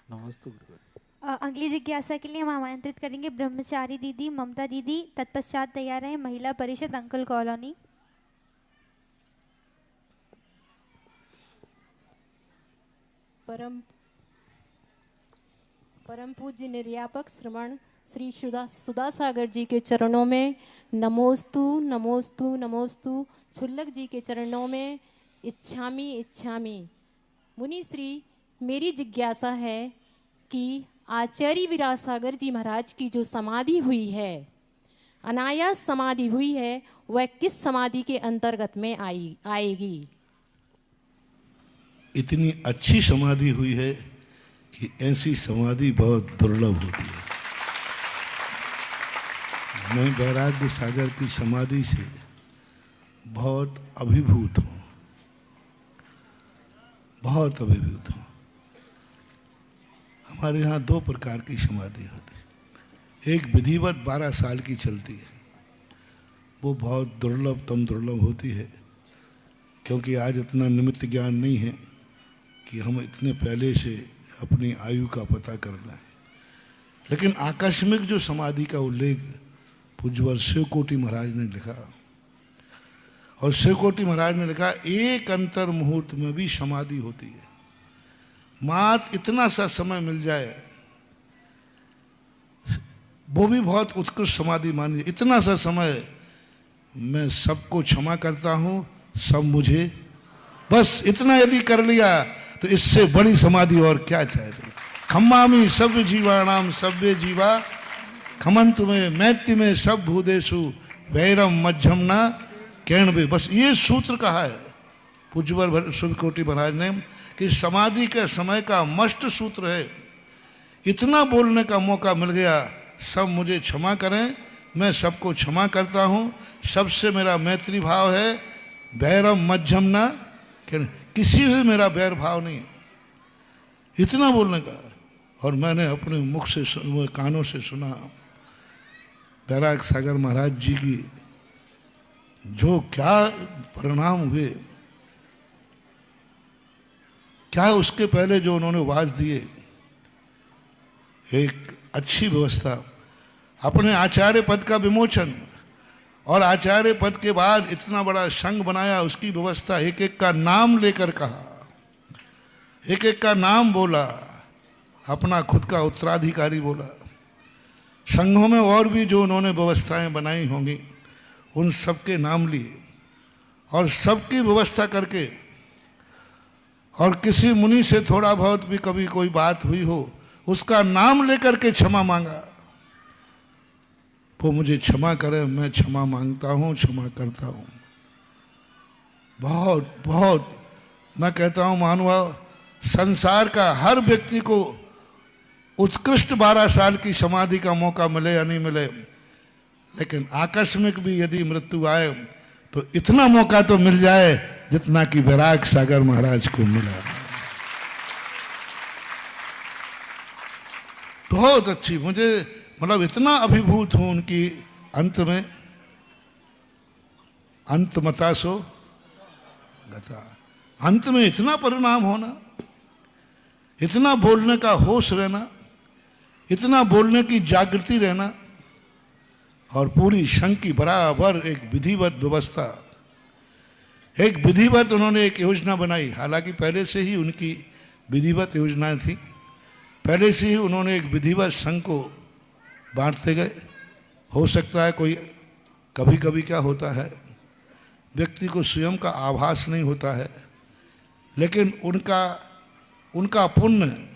नमस्ते गुरुवर। अगली जिज्ञासा के लिए हम आमंत्रित करेंगे ब्रह्मचारी दीदी, ममता दीदी। तत्पश्चात तैयार है महिला परिषद अंकल कॉलोनी। परम पूज्य निर्यापक श्रमण श्री सुधा सागर जी के चरणों में नमोस्तु नमोस्तु नमोस्तु। छुल्लक जी के चरणों में इच्छामी इच्छामी। मुनि श्री, मेरी जिज्ञासा है कि आचार्य विरासागर जी महाराज की जो समाधि हुई है, अनायास समाधि हुई है, वह किस समाधि के अंतर्गत में आएगी? इतनी अच्छी समाधि हुई है कि ऐसी समाधि बहुत दुर्लभ होती है। मैं वैराग्य सागर की समाधि से बहुत अभिभूत हूँ, बहुत अभिभूत हूँ। हमारे यहाँ दो प्रकार की समाधि होती है। एक विधिवत 12 साल की चलती है, वो बहुत दुर्लभतम दुर्लभ होती है, क्योंकि आज इतना निमित्त ज्ञान नहीं है कि हम इतने पहले से अपनी आयु का पता कर लें। लेकिन आकस्मिक जो समाधि का उल्लेख पूज्यवर शिवकोटि महाराज ने लिखा, और शिवकोटि महाराज ने लिखा एक अंतर मुहूर्त में भी समाधि होती है। मात्र इतना सा समय मिल जाए, वो भी बहुत उत्कृष्ट समाधि मानी। इतना सा समय, मैं सबको क्षमा करता हूँ, सब मुझे, बस इतना यदि कर लिया तो इससे बड़ी समाधि और क्या चाहिए। खम्मामी सभ्य जीवाणाम सभ्य जीवा खमंतु में मैत्य में सब भूदेशु वैरम मध्यम ना कैणवे। बस ये सूत्र कहा है पूज्यवर शिवकोटि महाराज ने कि समाधि के समय का मस्ट सूत्र है। इतना बोलने का मौका मिल गया, सब मुझे क्षमा करें, मैं सबको क्षमा करता हूँ, सबसे मेरा मैत्री भाव है, वैरम मध्यम ना, किसी से मेरा वैर भाव नहीं। इतना बोलने का। और मैंने अपने मुख से कानों से सुना वैराग सागर महाराज जी की जो क्या परिणाम हुए, क्या उसके पहले जो उन्होंने वाज दिए, एक अच्छी व्यवस्था, अपने आचार्य पद का विमोचन, और आचार्य पद के बाद इतना बड़ा संघ बनाया, उसकी व्यवस्था, एक एक का नाम लेकर कहा, एक एक का नाम बोला, अपना खुद का उत्तराधिकारी बोला। संघों में और भी जो उन्होंने व्यवस्थाएं बनाई होंगी, उन सबके नाम लिए और सबकी व्यवस्था करके, और किसी मुनि से थोड़ा बहुत भी कभी कोई बात हुई हो, उसका नाम लेकर के क्षमा मांगा। वो मुझे क्षमा करे, मैं क्षमा मांगता हूँ, क्षमा करता हूँ। बहुत बहुत मैं कहता हूँ मानव, संसार का हर व्यक्ति को उत्कृष्ट 12 साल की समाधि का मौका मिले या नहीं मिले, लेकिन आकस्मिक भी यदि मृत्यु आए तो इतना मौका तो मिल जाए जितना कि वैराग सागर महाराज को मिला। बहुत अच्छी, मुझे मतलब इतना अभिभूत हूं उनकी अंत में, अंत मतासो गता, अंत में इतना परिणाम होना, इतना बोलने का होश रहना, इतना बोलने की जागृति रहना, और पूरी संघ की बराबर एक विधिवत व्यवस्था, एक विधिवत उन्होंने एक योजना बनाई। हालांकि पहले से ही उनकी विधिवत योजनाएं थी, पहले से ही उन्होंने एक विधिवत संघ को बांटते गए। हो सकता है कोई कभी कभी क्या होता है, व्यक्ति को स्वयं का आभास नहीं होता है, लेकिन उनका पुण्य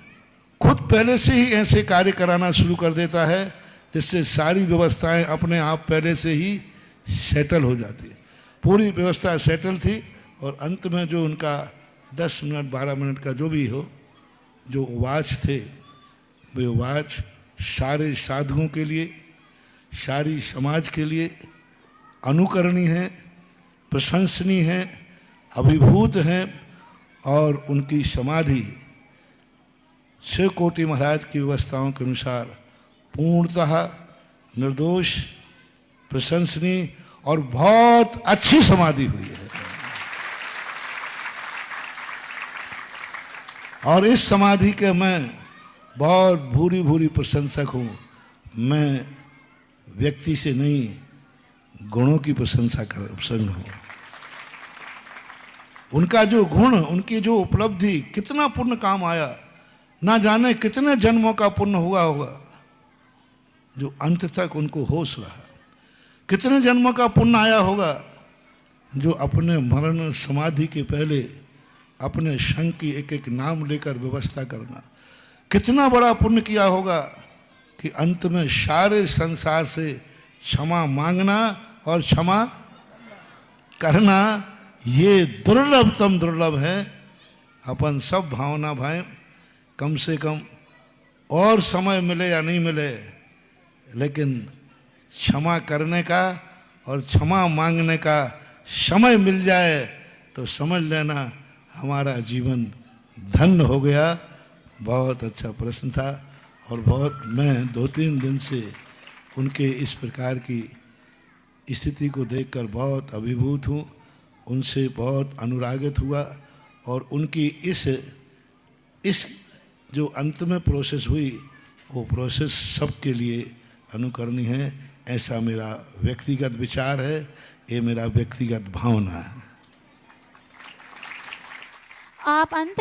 खुद पहले से ही ऐसे कार्य कराना शुरू कर देता है, जिससे सारी व्यवस्थाएं अपने आप पहले से ही सेटल हो जाती है। पूरी व्यवस्था सेटल थी, और अंत में जो उनका 10 मिनट 12 मिनट का जो भी हो, जो वाच थे, वे वाच सारे साधुओं के लिए, सारी समाज के लिए अनुकरणीय है, प्रशंसनीय है, अभिभूत हैं। और उनकी समाधि शिवकोटि महाराज की व्यवस्थाओं के अनुसार पूर्णतः निर्दोष, प्रशंसनीय और बहुत अच्छी समाधि हुई है। और इस समाधि के मैं बहुत भूरी भूरी प्रशंसक हूँ। मैं व्यक्ति से नहीं गुणों की प्रशंसा कर प्रसंग हूँ। उनका जो गुण, उनकी जो उपलब्धि, कितना पुण्य काम आया, ना जाने कितने जन्मों का पुण्य हुआ होगा जो अंत तक उनको होश रहा। कितने जन्मों का पुण्य आया होगा जो अपने मरण समाधि के पहले अपने संघ की एक एक नाम लेकर व्यवस्था करना। कितना बड़ा पुण्य किया होगा कि अंत में सारे संसार से क्षमा मांगना और क्षमा करना। ये दुर्लभतम दुर्लभ है। अपन सब भावना भाई, कम से कम और समय मिले या नहीं मिले, लेकिन क्षमा करने का और क्षमा मांगने का समय मिल जाए तो समझ लेना हमारा जीवन धन्य हो गया। बहुत अच्छा प्रश्न था और बहुत, मैं 2-3 दिन से उनके इस प्रकार की स्थिति को देखकर बहुत अभिभूत हूँ, उनसे बहुत अनुरागित हुआ। और उनकी इस जो अंत में प्रोसेस हुई, वो प्रोसेस सबके लिए अनुकरणीय है। ऐसा मेरा व्यक्तिगत विचार है, ये मेरा व्यक्तिगत भावना है। आप अंत